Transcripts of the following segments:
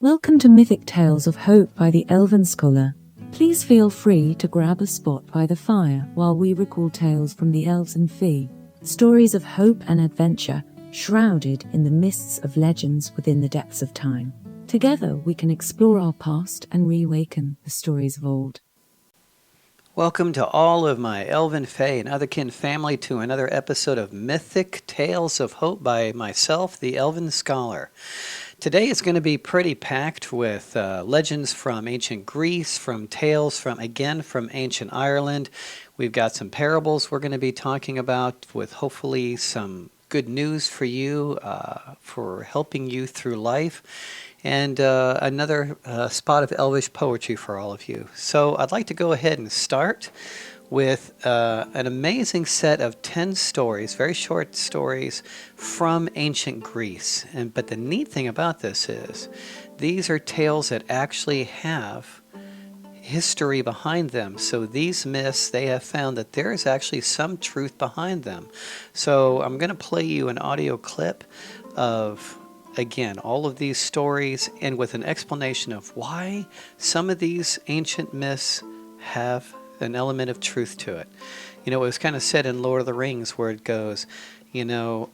Welcome to Mythic Tales of Hope by the Elven Scholar. Please feel free to grab a spot by the fire while we recall tales from the elves and Fee, stories of hope and adventure shrouded in the mists of legends within the depths of time. Together we can explore our past and reawaken the stories of old. Welcome to all of my Elven, Fae, and Otherkin family to another episode of Mythic Tales of Hope by myself, the Elven Scholar. Today is going to be pretty packed with legends from ancient Greece, from tales from ancient Ireland. We've got some parables we're going to be talking about with hopefully some good news for you, for helping you through life, and another spot of elvish poetry for all of you. So I'd like to go ahead and start with an amazing set of 10 stories, very short stories from ancient Greece. But the neat thing about this is these are tales that actually have history behind them. So these myths, they have found that there is actually some truth behind them. So I'm going to play you an audio clip of, again, all of these stories, and with an explanation of why some of these ancient myths have an element of truth to it. You know, it was kind of said in Lord of the Rings where it goes, you know,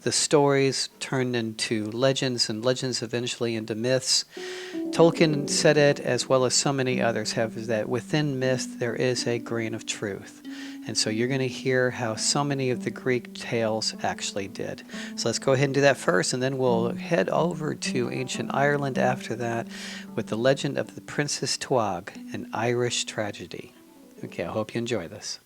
the stories turned into legends and legends eventually into myths. Tolkien said it, as well as so many others have, that within myth there is a grain of truth. And so you're going to hear how so many of the Greek tales actually did. So let's go ahead and do that first, and then we'll head over to ancient Ireland after that with the legend of the Princess Tuag, an Irish tragedy. Okay, I hope you enjoy this.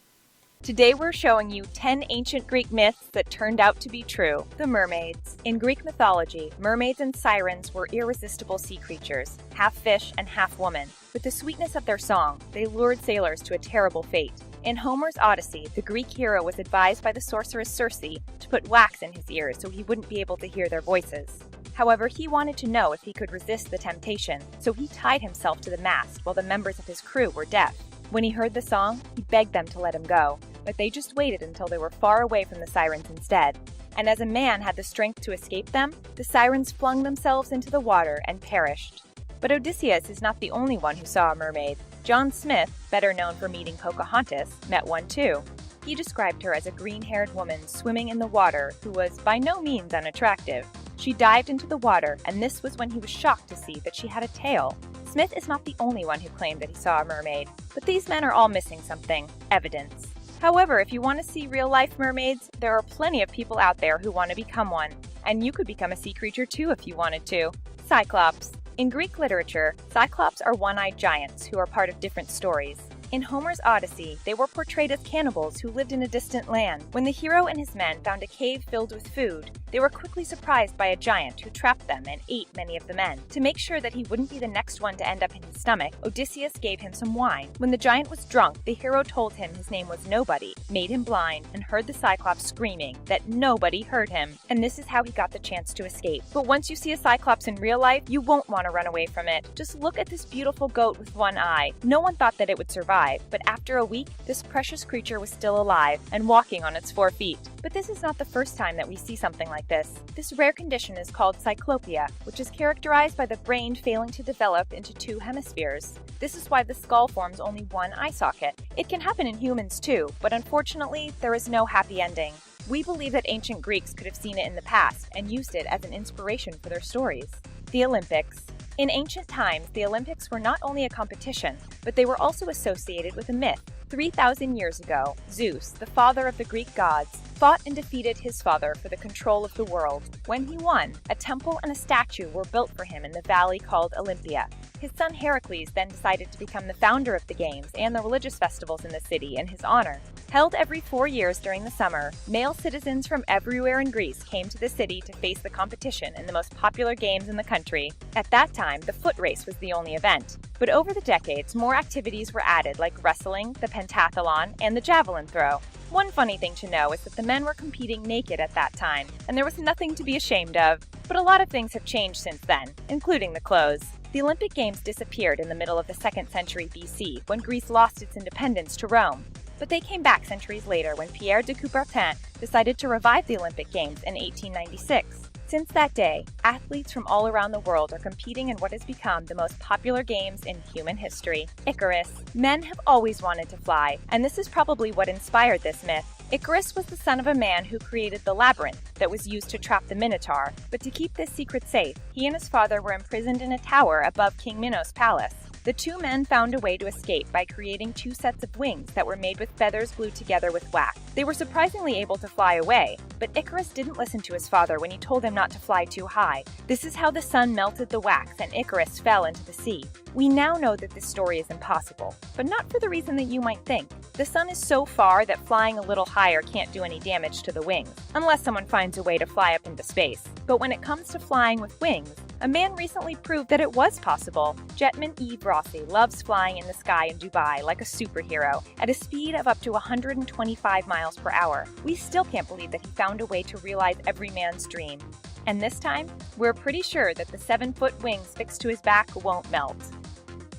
Today we're showing you 10 ancient Greek myths that turned out to be true. The mermaids. In Greek mythology, mermaids and sirens were irresistible sea creatures, half fish and half woman. With the sweetness of their song, they lured sailors to a terrible fate. In Homer's Odyssey, the Greek hero was advised by the sorceress Circe to put wax in his ears so he wouldn't be able to hear their voices. However, he wanted to know if he could resist the temptation, so he tied himself to the mast while the members of his crew were deaf. When he heard the song, he begged them to let him go, but they just waited until they were far away from the sirens instead. And as a man had the strength to escape them, the sirens flung themselves into the water and perished. But Odysseus is not the only one who saw a mermaid. John Smith, better known for meeting Pocahontas, met one too. He described her as a green-haired woman swimming in the water who was by no means unattractive. She dived into the water, and this was when he was shocked to see that she had a tail. Smith is not the only one who claimed that he saw a mermaid, but these men are all missing something: evidence. However, if you want to see real-life mermaids, there are plenty of people out there who want to become one, and you could become a sea creature too if you wanted to. Cyclops. In Greek literature, Cyclops are one-eyed giants who are part of different stories. In Homer's Odyssey, they were portrayed as cannibals who lived in a distant land. When the hero and his men found a cave filled with food, they were quickly surprised by a giant who trapped them and ate many of the men. To make sure that he wouldn't be the next one to end up in his stomach, Odysseus gave him some wine. When the giant was drunk, the hero told him his name was Nobody, made him blind, and heard the Cyclops screaming that nobody heard him. And this is how he got the chance to escape. But once you see a Cyclops in real life, you won't want to run away from it. Just look at this beautiful goat with one eye. No one thought that it would survive, but after a week, this precious creature was still alive and walking on its 4 feet. But this is not the first time that we see something like this. This rare condition is called cyclopia, which is characterized by the brain failing to develop into 2 hemispheres. This is why the skull forms only one eye socket. It can happen in humans too, but unfortunately, there is no happy ending. We believe that ancient Greeks could have seen it in the past and used it as an inspiration for their stories. The Olympics. In ancient times, the Olympics were not only a competition, but they were also associated with a myth. 3,000 years ago, Zeus, the father of the Greek gods, fought and defeated his father for the control of the world. When he won, a temple and a statue were built for him in the valley called Olympia. His son Heracles then decided to become the founder of the games and the religious festivals in the city in his honor. Held every 4 years during the summer, male citizens from everywhere in Greece came to the city to face the competition in the most popular games in the country. At that time, the foot race was the only event. But over the decades, more activities were added like wrestling, the pentathlon, and the javelin throw. One funny thing to know is that the men were competing naked at that time, and there was nothing to be ashamed of. But a lot of things have changed since then, including the clothes. The Olympic Games disappeared in the middle of the 2nd century BC when Greece lost its independence to Rome. But they came back centuries later when Pierre de Coubertin decided to revive the Olympic Games in 1896. Since that day, athletes from all around the world are competing in what has become the most popular games in human history, Icarus. Men have always wanted to fly, and this is probably what inspired this myth. Icarus was the son of a man who created the labyrinth that was used to trap the Minotaur, but to keep this secret safe, he and his father were imprisoned in a tower above King Minos' palace. The two men found a way to escape by creating two sets of wings that were made with feathers glued together with wax. They were surprisingly able to fly away, but Icarus didn't listen to his father when he told him not to fly too high. This is how the sun melted the wax and Icarus fell into the sea. We now know that this story is impossible, but not for the reason that you might think. The sun is so far that flying a little higher can't do any damage to the wings, unless someone finds a way to fly up into space. But when it comes to flying with wings, a man recently proved that it was possible. Jetman Eve Rossi loves flying in the sky in Dubai like a superhero at a speed of up to 125 miles per hour. We still can't believe that he found a way to realize every man's dream. And this time, we're pretty sure that the 7-foot wings fixed to his back won't melt.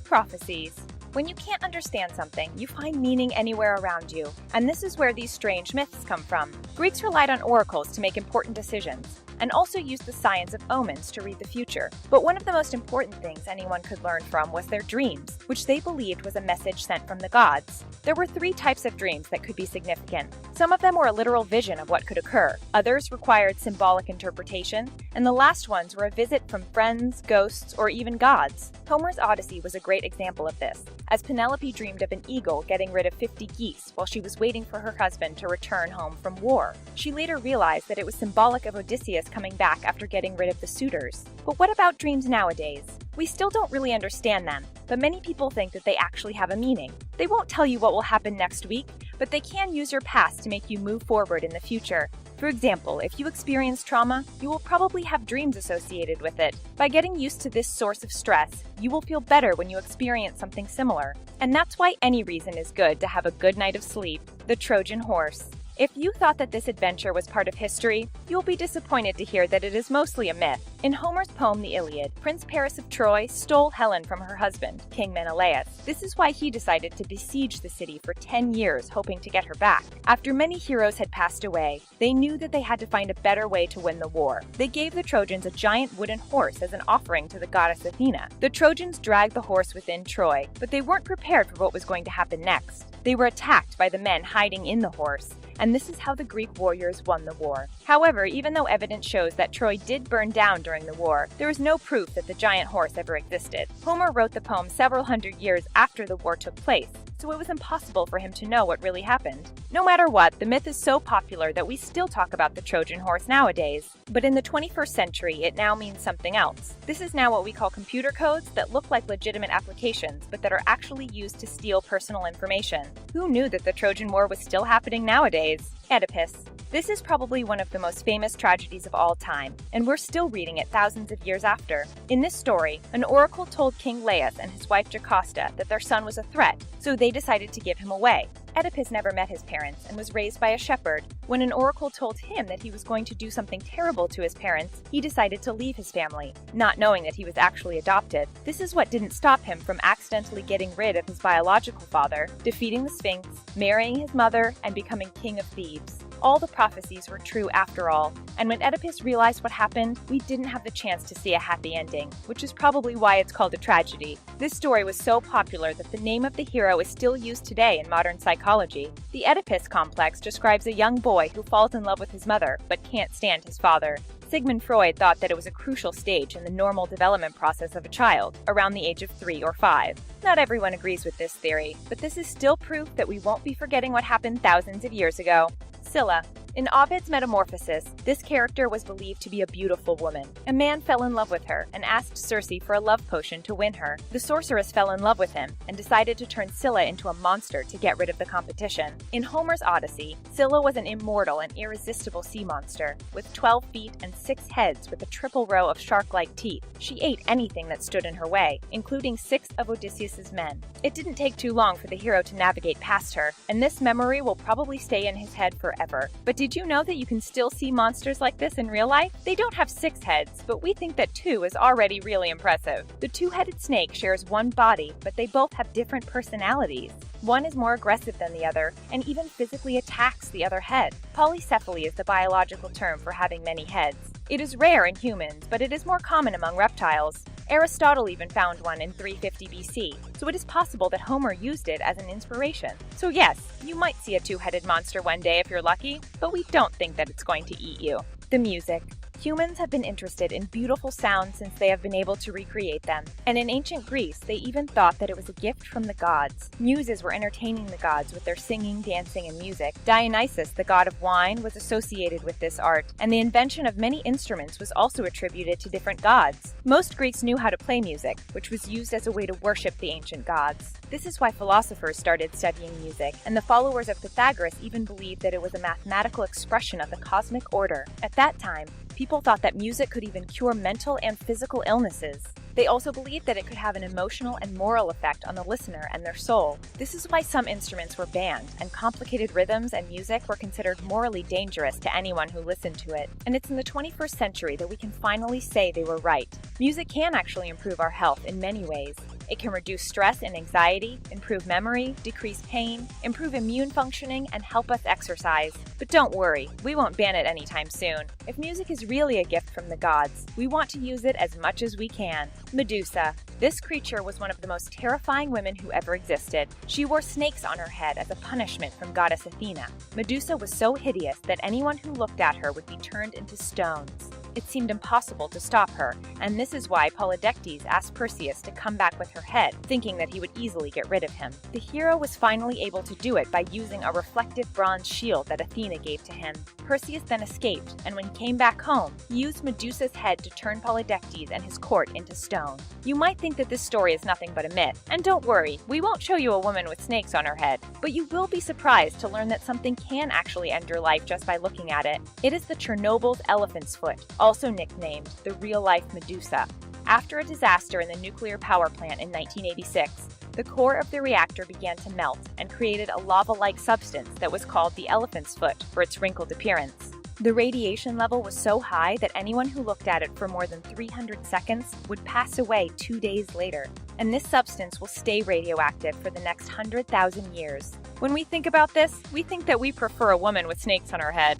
Prophecies. When you can't understand something, you find meaning anywhere around you, and this is where these strange myths come from. Greeks relied on oracles to make important decisions, and also used the science of omens to read the future. But one of the most important things anyone could learn from was their dreams, which they believed was a message sent from the gods. There were 3 types of dreams that could be significant. Some of them were a literal vision of what could occur, others required symbolic interpretation, and the last ones were a visit from friends, ghosts, or even gods. Homer's Odyssey was a great example of this, as Penelope dreamed of an eagle getting rid of 50 geese while she was waiting for her husband to return home from war. She later realized that it was symbolic of Odysseus coming back after getting rid of the suitors. But what about dreams nowadays? We still don't really understand them, but many people think that they actually have a meaning. They won't tell you what will happen next week, but they can use your past to make you move forward in the future. For example, if you experience trauma, you will probably have dreams associated with it. By getting used to this source of stress, you will feel better when you experience something similar. And that's why any reason is good to have a good night of sleep. The Trojan Horse. If you thought that this adventure was part of history, you'll be disappointed to hear that it is mostly a myth. In Homer's poem The Iliad, Prince Paris of Troy stole Helen from her husband, King Menelaus. This is why he decided to besiege the city for 10 years, hoping to get her back. After many heroes had passed away, they knew that they had to find a better way to win the war. They gave the Trojans a giant wooden horse as an offering to the goddess Athena. The Trojans dragged the horse within Troy, but they weren't prepared for what was going to happen next. They were attacked by the men hiding in the horse, and this is how the Greek warriors won the war. However, even though evidence shows that Troy did burn down during the war, there is no proof that the giant horse ever existed. Homer wrote the poem several hundred years after the war took place, so it was impossible for him to know what really happened. No matter what, the myth is so popular that we still talk about the Trojan horse nowadays. But in the 21st century, it now means something else. This is now what we call computer codes that look like legitimate applications, but that are actually used to steal personal information. Who knew that the Trojan War was still happening nowadays? Oedipus. This is probably one of the most famous tragedies of all time, and we're still reading it thousands of years after. In this story, an oracle told King Laius and his wife Jocasta that their son was a threat, so they decided to give him away. Oedipus never met his parents and was raised by a shepherd. When an oracle told him that he was going to do something terrible to his parents, he decided to leave his family, not knowing that he was actually adopted. This is what didn't stop him from accidentally getting rid of his biological father, defeating the Sphinx, marrying his mother, and becoming king of Thebes. All the prophecies were true after all, and when Oedipus realized what happened, we didn't have the chance to see a happy ending, which is probably why it's called a tragedy. This story was so popular that the name of the hero is still used today in modern psychology. The Oedipus complex describes a young boy who falls in love with his mother, but can't stand his father. Sigmund Freud thought that it was a crucial stage in the normal development process of a child, around the age of 3 or 5. Not everyone agrees with this theory, but this is still proof that we won't be forgetting what happened thousands of years ago. Scylla. In Ovid's Metamorphosis, this character was believed to be a beautiful woman. A man fell in love with her and asked Circe for a love potion to win her. The sorceress fell in love with him and decided to turn Scylla into a monster to get rid of the competition. In Homer's Odyssey, Scylla was an immortal and irresistible sea monster with 12 feet and 6 heads with a triple row of shark-like teeth. She ate anything that stood in her way, including 6 of Odysseus's men. It didn't take too long for the hero to navigate past her, and this memory will probably stay in his head forever. But did you know that you can still see monsters like this in real life? They don't have 6 heads, but we think that 2 is already really impressive. The 2-headed snake shares one body, but they both have different personalities. One is more aggressive than the other, and even physically attacks the other head. Polycephaly is the biological term for having many heads. It is rare in humans, but it is more common among reptiles. Aristotle even found one in 350 BC, so it is possible that Homer used it as an inspiration. So yes, you might see a two-headed monster one day if you're lucky, but we don't think that it's going to eat you. The music. Humans have been interested in beautiful sounds since they have been able to recreate them. And in ancient Greece, they even thought that it was a gift from the gods. Muses were entertaining the gods with their singing, dancing, and music. Dionysus, the god of wine, was associated with this art, and the invention of many instruments was also attributed to different gods. Most Greeks knew how to play music, which was used as a way to worship the ancient gods. This is why philosophers started studying music, and the followers of Pythagoras even believed that it was a mathematical expression of the cosmic order. At that time, people thought that music could even cure mental and physical illnesses. They also believed that it could have an emotional and moral effect on the listener and their soul. This is why some instruments were banned, and complicated rhythms and music were considered morally dangerous to anyone who listened to it. And it's in the 21st century that we can finally say they were right. Music can actually improve our health in many ways. It can reduce stress and anxiety, improve memory, decrease pain, improve immune functioning, and help us exercise. But don't worry, we won't ban it anytime soon. If music is really a gift from the gods, we want to use it as much as we can. Medusa. This creature was one of the most terrifying women who ever existed. She wore snakes on her head as a punishment from goddess Athena. Medusa was so hideous that anyone who looked at her would be turned into stones. It seemed impossible to stop her, and this is why Polydectes asked Perseus to come back with her head, thinking that he would easily get rid of him. The hero was finally able to do it by using a reflective bronze shield that Athena gave to him. Perseus then escaped, and when he came back home, he used Medusa's head to turn Polydectes and his court into stone. You might think that this story is nothing but a myth, and don't worry, we won't show you a woman with snakes on her head, but you will be surprised to learn that something can actually end your life just by looking at it. It is the Chernobyl's elephant's foot, also nicknamed the real-life Medusa. After a disaster in the nuclear power plant in 1986, the core of the reactor began to melt and created a lava-like substance that was called the elephant's foot for its wrinkled appearance. The radiation level was so high that anyone who looked at it for more than 300 seconds would pass away 2 days later. And this substance will stay radioactive for the next 100,000 years. When we think about this, we think that we prefer a woman with snakes on her head.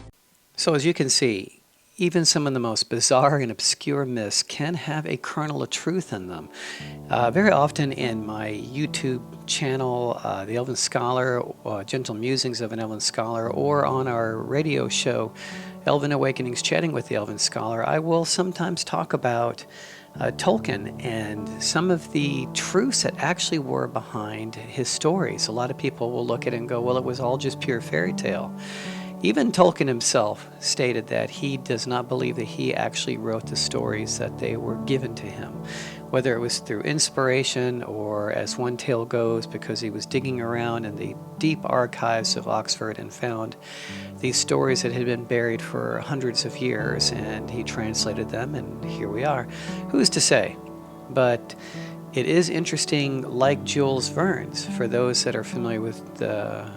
So as you can see, even some of the most bizarre and obscure myths can have a kernel of truth in them. Very often in my YouTube channel, The Elven Scholar, Gentle Musings of an Elven Scholar, or on our radio show, Elven Awakenings Chatting with the Elven Scholar, I will sometimes talk about Tolkien and some of the truths that actually were behind his stories. A lot of people will look at it and go, well, it was all just pure fairy tale. Even Tolkien himself stated that he does not believe that he actually wrote the stories, that they were given to him, whether it was through inspiration or, as one tale goes, because he was digging around in the deep archives of Oxford and found these stories that had been buried for hundreds of years, and he translated them, and here we are. Who's to say? But it is interesting, like Jules Verne's, for those that are familiar with the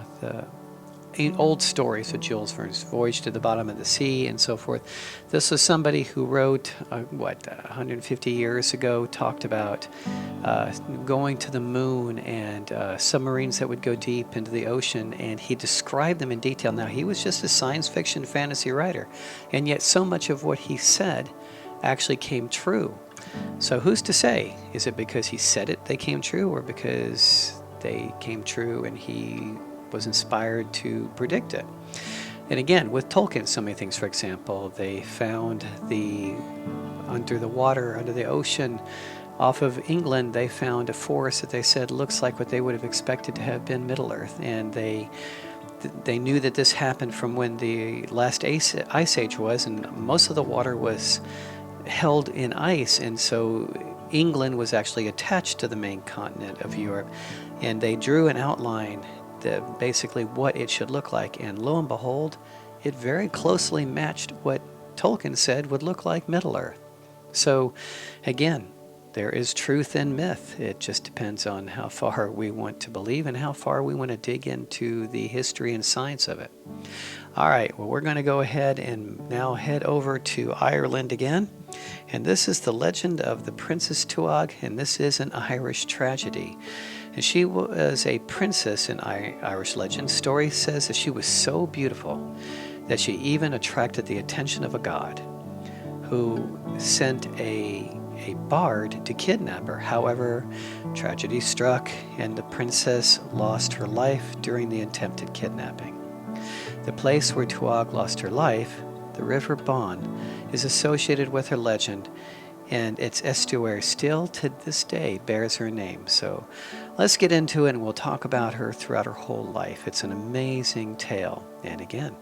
old stories of Jules Verne's Voyage to the Bottom of the Sea and so forth. This was somebody who wrote, 150 years ago, talked about going to the moon and submarines that would go deep into the ocean, and he described them in detail. Now, he was just a science fiction fantasy writer, and yet so much of what he said actually came true. So who's to say? Is it because he said it they came true, or because they came true and he was inspired to predict it? And again, with Tolkien, so many things. For example, they found under the water, under the ocean, off of England, they found a forest that they said looks like what they would have expected to have been Middle Earth. And they knew that this happened from when the last ice age was, and most of the water was held in ice. And so England was actually attached to the main continent of Europe. And they drew an outline, basically what it should look like, and lo and behold, it very closely matched what Tolkien said would look like Middle Earth. So again, there is truth in myth. It just depends on how far we want to believe and how far we want to dig into the history and science of it. All right, well, we're going to go ahead and now head over to Ireland again. And this is the legend of the Princess Tuag, and this is an Irish tragedy. And she was a princess in Irish legend. Story says that she was so beautiful that she even attracted the attention of a god. who sent a bard to kidnap her. However, tragedy struck and the princess lost her life during the attempted kidnapping. The place where Tuag lost her life, the River Bon, is associated with her legend, and its estuary still to this day bears her name. So let's get into it, and we'll talk about her throughout her whole life. It's an amazing tale, and again,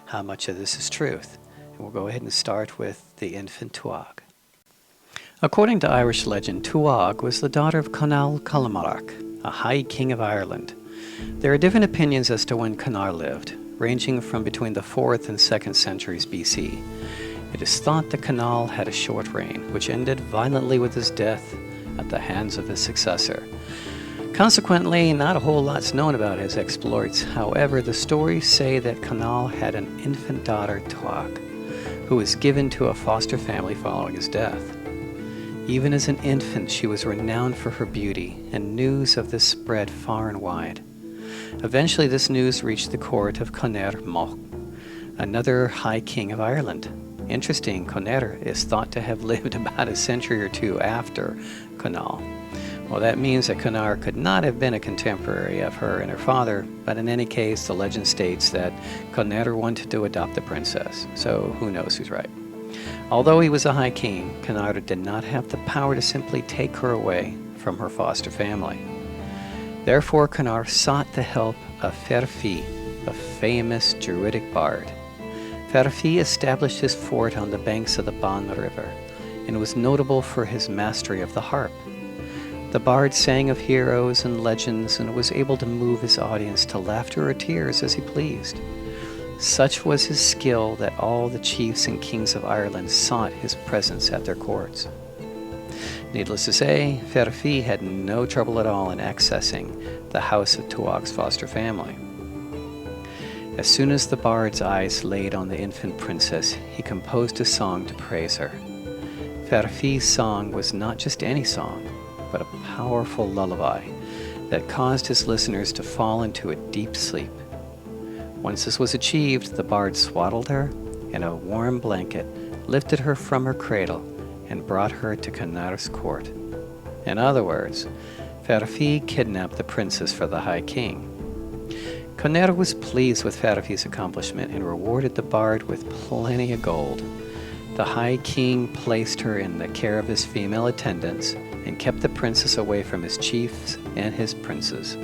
how much of this is truth. And we'll go ahead and start with the infant Tuag. According to Irish legend, Tuag was the daughter of Conall Calamaric, a high king of Ireland. There are different opinions as to when Conall lived, ranging from between the 4th and 2nd centuries BC. It is thought that Conall had a short reign, which ended violently with his death at the hands of his successor. Consequently, not a whole lot's known about his exploits. However, the stories say that Conall had an infant daughter, Tuag, who was given to a foster family following his death. Even as an infant, she was renowned for her beauty, and news of this spread far and wide. Eventually, this news reached the court of Conall Moch, another high king of Ireland. Interesting, Conall is thought to have lived about a century or two after Conall. Well, that means that Conall could not have been a contemporary of her and her father, but in any case, the legend states that Conall wanted to adopt the princess, so who knows who's right. Although he was a high king, Conall did not have the power to simply take her away from her foster family. Therefore, Conall sought the help of Ferfi, a famous druidic bard. Ferfi established his fort on the banks of the Bon River and was notable for his mastery of the harp. The bard sang of heroes and legends and was able to move his audience to laughter or tears as he pleased. Such was his skill that all the chiefs and kings of Ireland sought his presence at their courts. Needless to say, Ferfi had no trouble at all in accessing the house of Tuag's foster family. As soon as the bard's eyes laid on the infant princess, he composed a song to praise her. Ferfi's song was not just any song, but a powerful lullaby that caused his listeners to fall into a deep sleep. Once this was achieved, the bard swaddled her in a warm blanket, lifted her from her cradle, and brought her to Conall's court. In other words, Ferfi kidnapped the princess for the high king. Conall was pleased with Ferfi's accomplishment and rewarded the bard with plenty of gold. The high king placed her in the care of his female attendants and kept the princess away from his chiefs and his princes.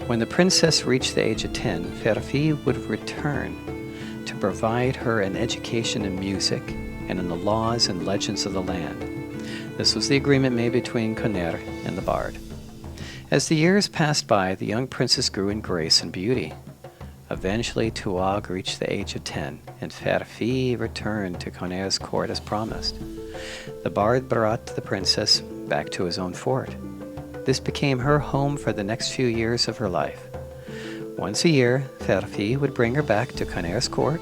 When the princess reached the age of 10, Ferfi would return to provide her an education in music and in the laws and legends of the land. This was the agreement made between Conall and the bard. As the years passed by, the young princess grew in grace and beauty. Eventually, Tuag reached the age of 10, and Ferfi returned to Conall's court as promised. The bard brought the princess back to his own fort. This became her home for the next few years of her life. Once a year, Ferfi would bring her back to Conall's court,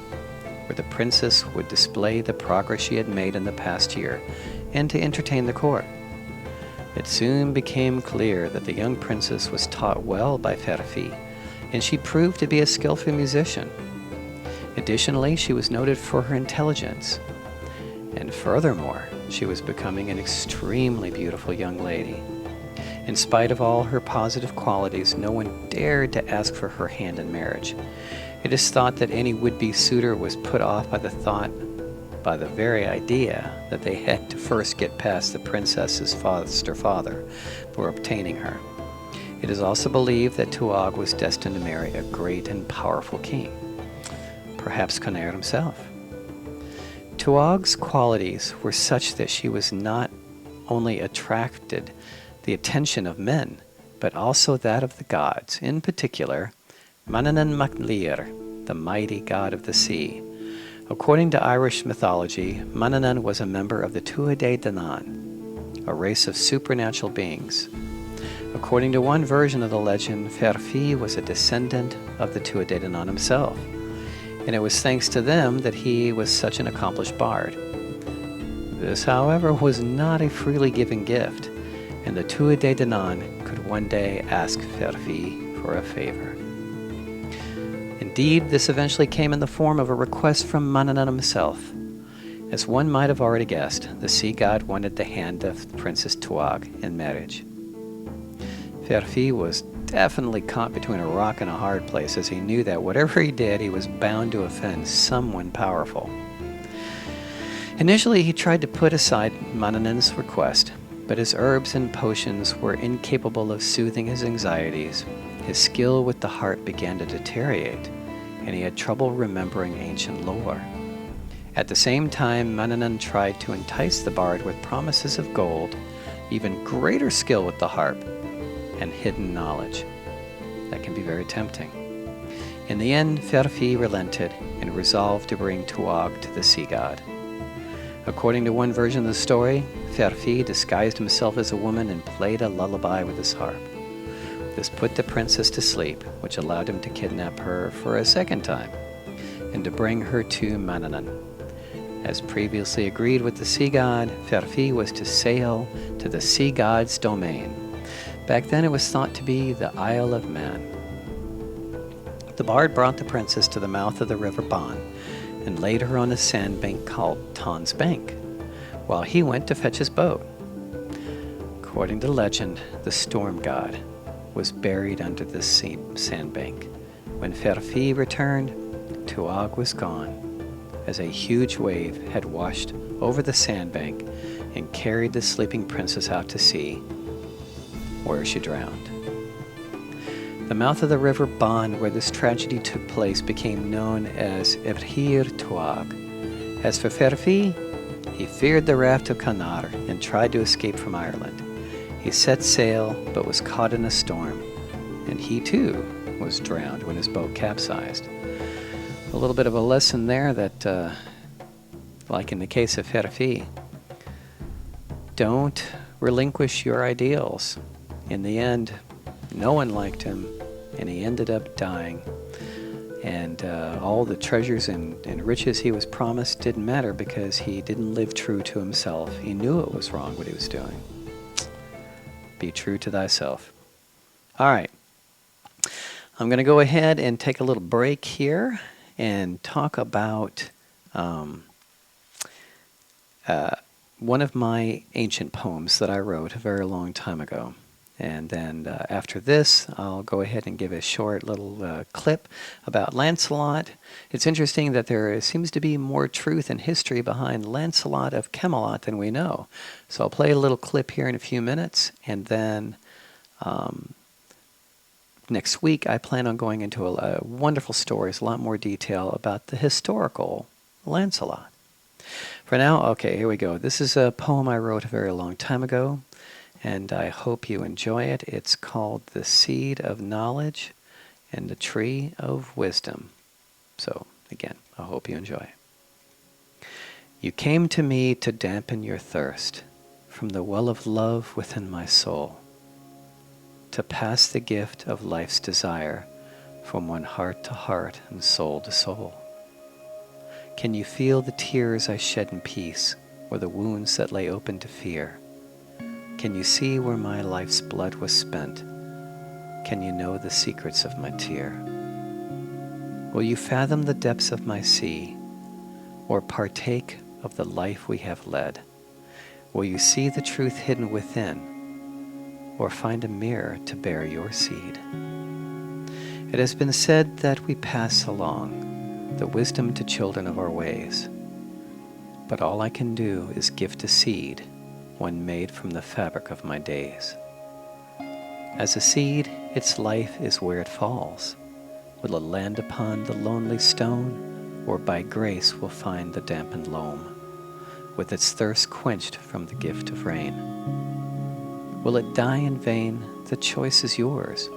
where the princess would display the progress she had made in the past year, and to entertain the court. It soon became clear that the young princess was taught well by Ferfi, and she proved to be a skillful musician. Additionally, she was noted for her intelligence. And furthermore, she was becoming an extremely beautiful young lady. In spite of all her positive qualities, no one dared to ask for her hand in marriage. It is thought that any would-be suitor was put off by the very idea that they had to first get past the princess's foster father for obtaining her. It is also believed that Tuag was destined to marry a great and powerful king, perhaps Conall himself. Tuag's qualities were such that she was not only attracted the attention of men, but also that of the gods, in particular, Manannán mac Lir, the mighty god of the sea. According to Irish mythology, Manannán was a member of the Tuatha Dé Danann, a race of supernatural beings. According to one version of the legend, Ferfi was a descendant of the Tuatha Dé Danann himself, and it was thanks to them that he was such an accomplished bard. This, however, was not a freely given gift, and the Tuatha Dé Danann could one day ask Ferfi for a favor. Indeed, this eventually came in the form of a request from Manannán himself. As one might have already guessed, the sea god wanted the hand of Princess Tuag in marriage. Ferfi was definitely caught between a rock and a hard place, as he knew that whatever he did, he was bound to offend someone powerful. Initially, he tried to put aside Manannan's request, but his herbs and potions were incapable of soothing his anxieties. His skill with the harp began to deteriorate, and he had trouble remembering ancient lore. At the same time, Manannan tried to entice the bard with promises of gold, even greater skill with the harp, and hidden knowledge. That can be very tempting. In the end, Ferfi relented and resolved to bring Tuag to the sea god. According to one version of the story, Ferfi disguised himself as a woman and played a lullaby with his harp. This put the princess to sleep, which allowed him to kidnap her for a second time, and to bring her to Manannan. As previously agreed with the sea god, Ferfi was to sail to the sea god's domain. Back then it was thought to be the Isle of Man. The bard brought the princess to the mouth of the river Ban, and laid her on a sandbank called Ton's Bank, while he went to fetch his boat. According to legend, the storm god was buried under this same sandbank. When Ferfi returned, Tuag was gone, as a huge wave had washed over the sandbank and carried the sleeping princess out to sea, where she drowned. The mouth of the river Ban, where this tragedy took place, became known as Evhir Tuag. As for Ferfi, he feared the raft of Canar and tried to escape from Ireland. He set sail, but was caught in a storm, and he too was drowned when his boat capsized. A little bit of a lesson there that, like in the case of Ferfi, don't relinquish your ideals. In the end, no one liked him, and he ended up dying. And all the treasures and riches he was promised didn't matter because he didn't live true to himself. He knew it was wrong what he was doing. Be true to thyself. All right. I'm going to go ahead and take a little break here and talk about one of my ancient poems that I wrote a very long time ago. And then after this, I'll go ahead and give a short little clip about Lancelot. It's interesting that there seems to be more truth and history behind Lancelot of Camelot than we know. So I'll play a little clip here in a few minutes, and then next week I plan on going into a wonderful stories, a lot more detail about the historical Lancelot. For now, okay, here we go. This is a poem I wrote a very long time ago, and I hope you enjoy it. It's called The Seed of Knowledge and the Tree of Wisdom. So, again, I hope you enjoy it. You came to me to dampen your thirst from the well of love within my soul, to pass the gift of life's desire from one heart to heart and soul to soul. Can you feel the tears I shed in peace, or the wounds that lay open to fear? Can you see where my life's blood was spent? Can you know the secrets of my tear? Will you fathom the depths of my sea, or partake of the life we have led? Will you see the truth hidden within, or find a mirror to bear your seed? It has been said that we pass along the wisdom to children of our ways, but all I can do is gift a seed, one made from the fabric of my days. As a seed, its life is where it falls. Will it land upon the lonely stone, or by grace will find the dampened loam, with its thirst quenched from the gift of rain? Will it die in vain? The choice is yours,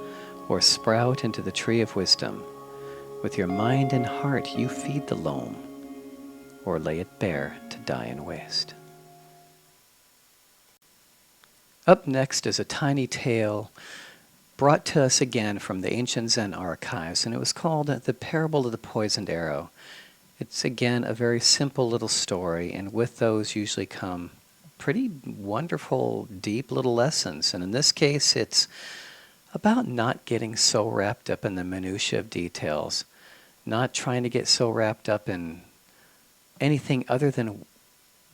or sprout into the tree of wisdom. With your mind and heart you feed the loam, or lay it bare to die in waste. Up next is a tiny tale brought to us again from the ancient Zen archives, and it was called The Parable of the Poisoned Arrow. It's again a very simple little story, and with those usually come pretty wonderful, deep little lessons. And in this case, it's about not getting so wrapped up in the minutiae of details, not trying to get so wrapped up in anything other than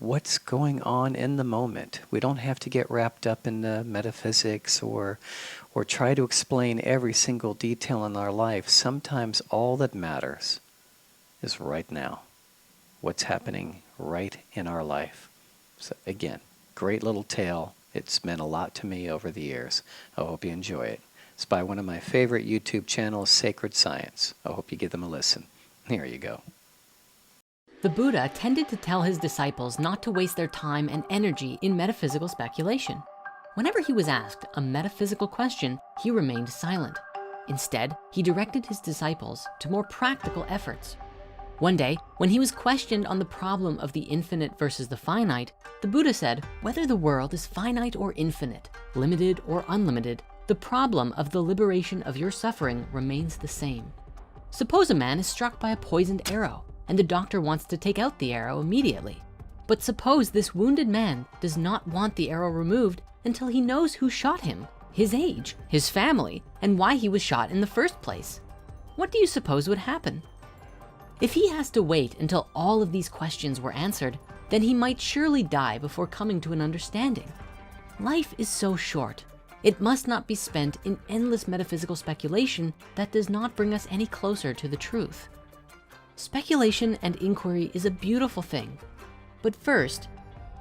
what's going on in the moment. We don't have to get wrapped up in the metaphysics or try to explain every single detail in our life. Sometimes all that matters is right now, what's happening right in our life. So again, great little tale. It's meant a lot to me over the years. I hope you enjoy it. It's by one of my favorite YouTube channels, Sacred Science. I hope you give them a listen. Here you go. The Buddha tended to tell his disciples not to waste their time and energy in metaphysical speculation. Whenever he was asked a metaphysical question, he remained silent. Instead, he directed his disciples to more practical efforts. One day, when he was questioned on the problem of the infinite versus the finite, the Buddha said, whether the world is finite or infinite, limited or unlimited, the problem of the liberation of your suffering remains the same. Suppose a man is struck by a poisoned arrow, and the doctor wants to take out the arrow immediately. But suppose this wounded man does not want the arrow removed until he knows who shot him, his age, his family, and why he was shot in the first place. What do you suppose would happen? If he has to wait until all of these questions were answered, then he might surely die before coming to an understanding. Life is so short. It must not be spent in endless metaphysical speculation that does not bring us any closer to the truth. Speculation and inquiry is a beautiful thing. But first,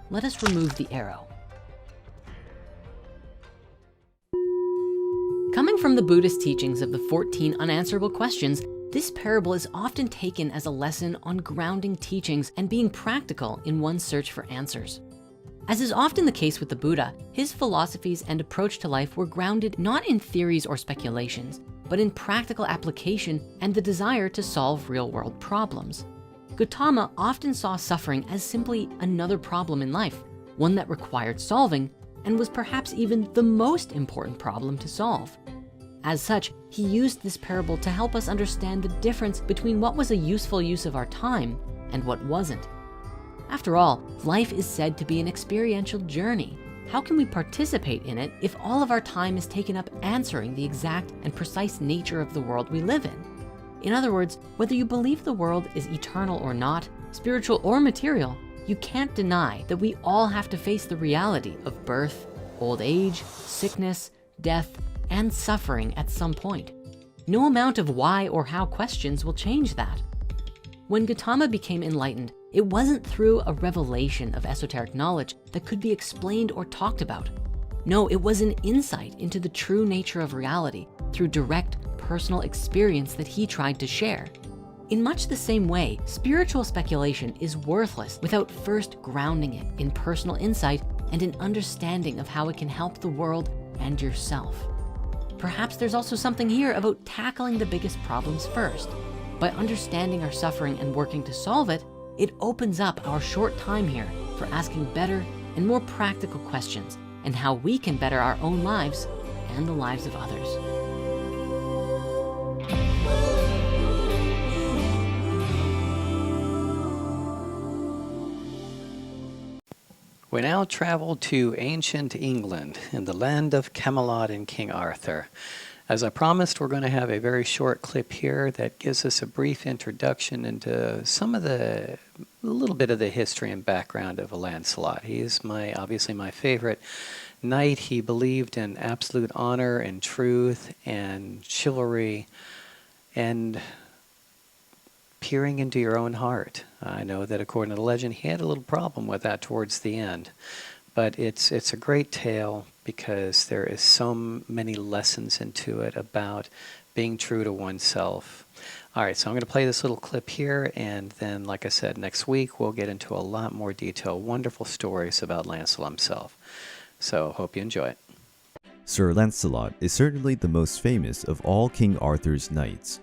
let us remove the arrow. Coming from the Buddhist teachings of the 14 unanswerable questions, this parable is often taken as a lesson on grounding teachings and being practical in one's search for answers. As is often the case with the Buddha, his philosophies and approach to life were grounded not in theories or speculations, but in practical application and the desire to solve real-world problems. Gautama often saw suffering as simply another problem in life, one that required solving, and was perhaps even the most important problem to solve. As such, he used this parable to help us understand the difference between what was a useful use of our time and what wasn't. After all, life is said to be an experiential journey. How can we participate in it if all of our time is taken up answering the exact and precise nature of the world we live in? In other words, whether you believe the world is eternal or not, spiritual or material, you can't deny that we all have to face the reality of birth, old age, sickness, death, and suffering at some point. No amount of why or how questions will change that. When Gautama became enlightened, it wasn't through a revelation of esoteric knowledge that could be explained or talked about. No, it was an insight into the true nature of reality through direct personal experience that he tried to share. In much the same way, spiritual speculation is worthless without first grounding it in personal insight and an understanding of how it can help the world and yourself. Perhaps there's also something here about tackling the biggest problems first. By understanding our suffering and working to solve it, it opens up our short time here for asking better and more practical questions and how we can better our own lives and the lives of others. We now travel to ancient England in the land of Camelot and King Arthur. As I promised, we're going to have a very short clip here that gives us a brief introduction into a little bit of the history and background of Lancelot. He is obviously my favorite knight. He believed in absolute honor and truth and chivalry and peering into your own heart. I know that according to the legend, he had a little problem with that towards the end. But it's a great tale because there is so many lessons into it about being true to oneself. All right, so I'm going to play this little clip here, and then, like I said, next week we'll get into a lot more detail, wonderful stories about Lancelot himself. So hope you enjoy it. Sir Lancelot is certainly the most famous of all King Arthur's knights.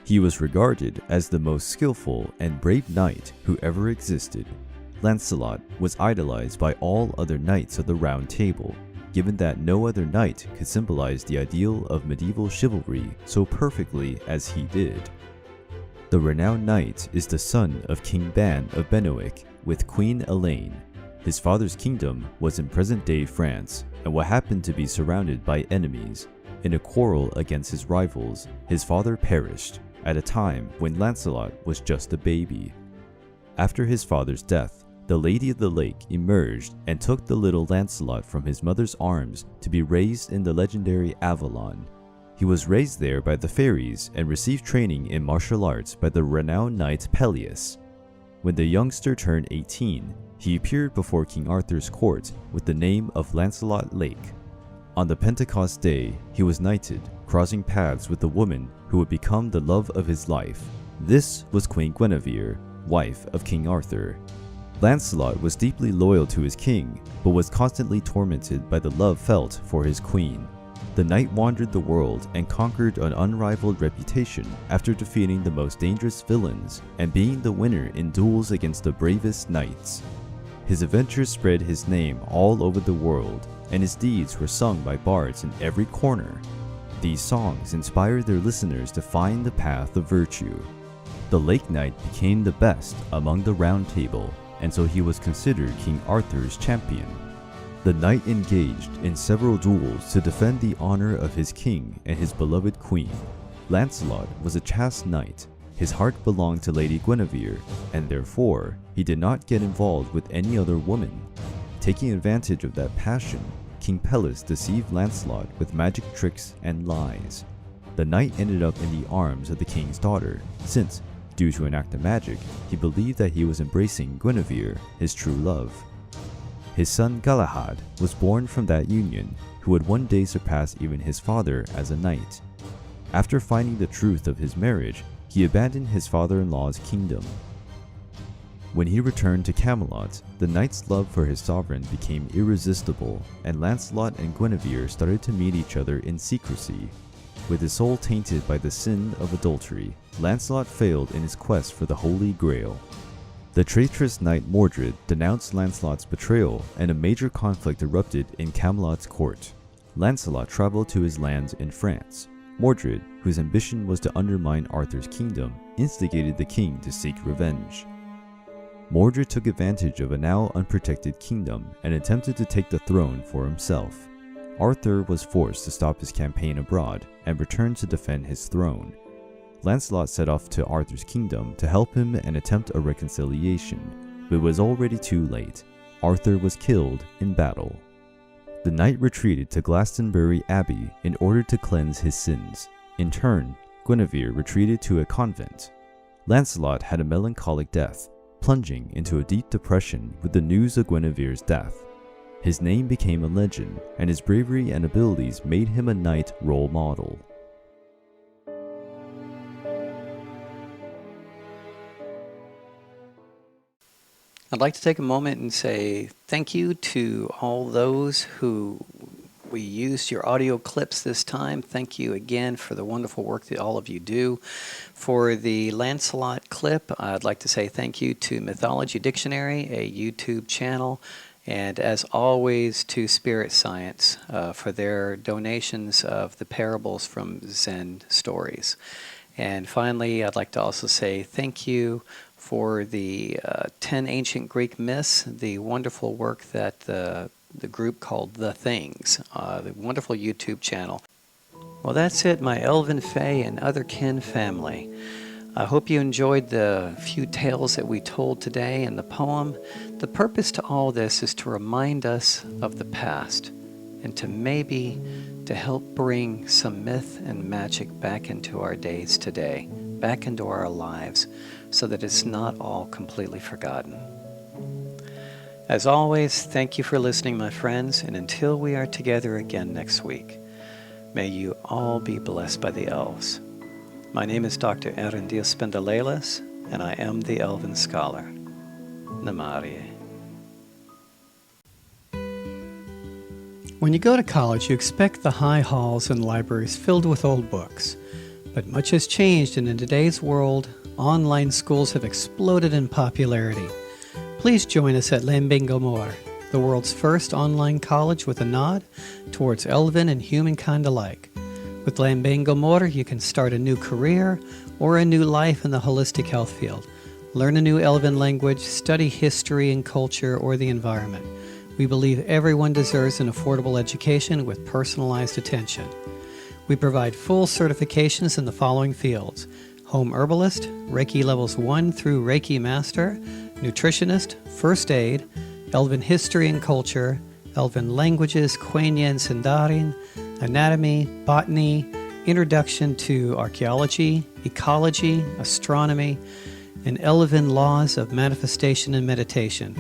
He was regarded as the most skillful and brave knight who ever existed. Lancelot was idolized by all other knights of the Round Table, given that no other knight could symbolize the ideal of medieval chivalry so perfectly as he did. The renowned knight is the son of King Ban of Benwick with Queen Elaine. His father's kingdom was in present-day France, and what happened to be surrounded by enemies. In a quarrel against his rivals, his father perished at a time when Lancelot was just a baby. After his father's death, the Lady of the Lake emerged and took the little Lancelot from his mother's arms to be raised in the legendary Avalon. He was raised there by the fairies and received training in martial arts by the renowned knight Peleus. When the youngster turned 18, he appeared before King Arthur's court with the name of Lancelot Lake. On the Pentecost day, he was knighted, crossing paths with the woman who would become the love of his life. This was Queen Guinevere, wife of King Arthur. Lancelot was deeply loyal to his king, but was constantly tormented by the love felt for his queen. The knight wandered the world and conquered an unrivaled reputation after defeating the most dangerous villains and being the winner in duels against the bravest knights. His adventures spread his name all over the world, and his deeds were sung by bards in every corner. These songs inspired their listeners to find the path of virtue. The Lake Knight became the best among the Round Table, and so he was considered King Arthur's champion. The knight engaged in several duels to defend the honor of his king and his beloved queen. Lancelot was a chaste knight. His heart belonged to Lady Guinevere, and therefore he did not get involved with any other woman. Taking advantage of that passion, King Peleus deceived Lancelot with magic tricks and lies. The knight ended up in the arms of the king's daughter, since, due to an act of magic, he believed that he was embracing Guinevere, his true love. His son Galahad was born from that union, who would one day surpass even his father as a knight. After finding the truth of his marriage, he abandoned his father-in-law's kingdom. When he returned to Camelot, the knight's love for his sovereign became irresistible, and Lancelot and Guinevere started to meet each other in secrecy. With his soul tainted by the sin of adultery, Lancelot failed in his quest for the Holy Grail. The traitorous knight Mordred denounced Lancelot's betrayal, and a major conflict erupted in Camelot's court. Lancelot traveled to his lands in France. Mordred, whose ambition was to undermine Arthur's kingdom, instigated the king to seek revenge. Mordred took advantage of a now unprotected kingdom and attempted to take the throne for himself. Arthur was forced to stop his campaign abroad and return to defend his throne. Lancelot set off to Arthur's kingdom to help him and attempt a reconciliation, but it was already too late. Arthur was killed in battle. The knight retreated to Glastonbury Abbey in order to cleanse his sins. In turn, Guinevere retreated to a convent. Lancelot had a melancholic death, plunging into a deep depression with the news of Guinevere's death. His name became a legend, and his bravery and abilities made him a knight role model. I'd like to take a moment and say thank you to all those who we used your audio clips this time. Thank you again for the wonderful work that all of you do. For the Lancelot clip, I'd like to say thank you to Mythology Dictionary, a YouTube channel, and as always to Spirit Science for their donations of the parables from Zen stories. And finally, I'd like to also say thank you for the 10 ancient Greek myths, the wonderful work that the group called The Things, the wonderful YouTube channel. Well, that's it, my Elven, Fae, and other kin family. I hope you enjoyed the few tales that we told today and the poem. The purpose to all this is to remind us of the past and to help bring some myth and magic back into our days today, back into our lives, so that it's not all completely forgotten. As always, thank you for listening, my friends, and until we are together again next week, may you all be blessed by the elves. My name is Dr. Erendiel Spendalelas, and I am the Elven Scholar. Namarie. When you go to college, you expect the high halls and libraries filled with old books. But much has changed, and in today's world, online schools have exploded in popularity. Please join us at Lambingomor, the world's first online college with a nod towards Elven and humankind alike. With Lambingomor, you can start a new career or a new life in the holistic health field. Learn a new Elven language, study history and culture or the environment. We believe everyone deserves an affordable education with personalized attention. We provide full certifications in the following fields: Home Herbalist, Reiki Levels 1 through Reiki Master, nutritionist, first aid, Elven history and culture, Elven languages, Quenya and Sindarin, anatomy, botany, introduction to archaeology, ecology, astronomy, and Elven laws of manifestation and meditation.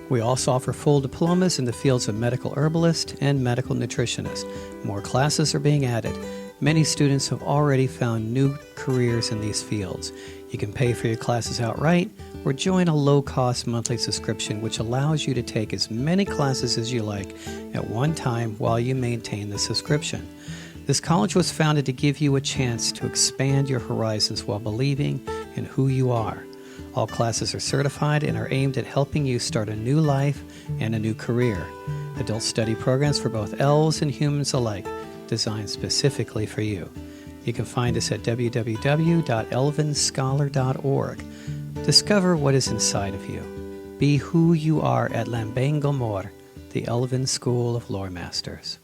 We also offer full diplomas in the fields of medical herbalist and medical nutritionist. More classes are being added. Many students have already found new careers in these fields. You can pay for your classes outright or join a low-cost monthly subscription which allows you to take as many classes as you like at one time while you maintain the subscription. This college was founded to give you a chance to expand your horizons while believing in who you are. All classes are certified and are aimed at helping you start a new life and a new career. Adult study programs for both elves and humans alike, designed specifically for you. You can find us at www.elvenscholar.org. Discover what is inside of you. Be who you are at Lambengomor, the Elven School of Lore Masters.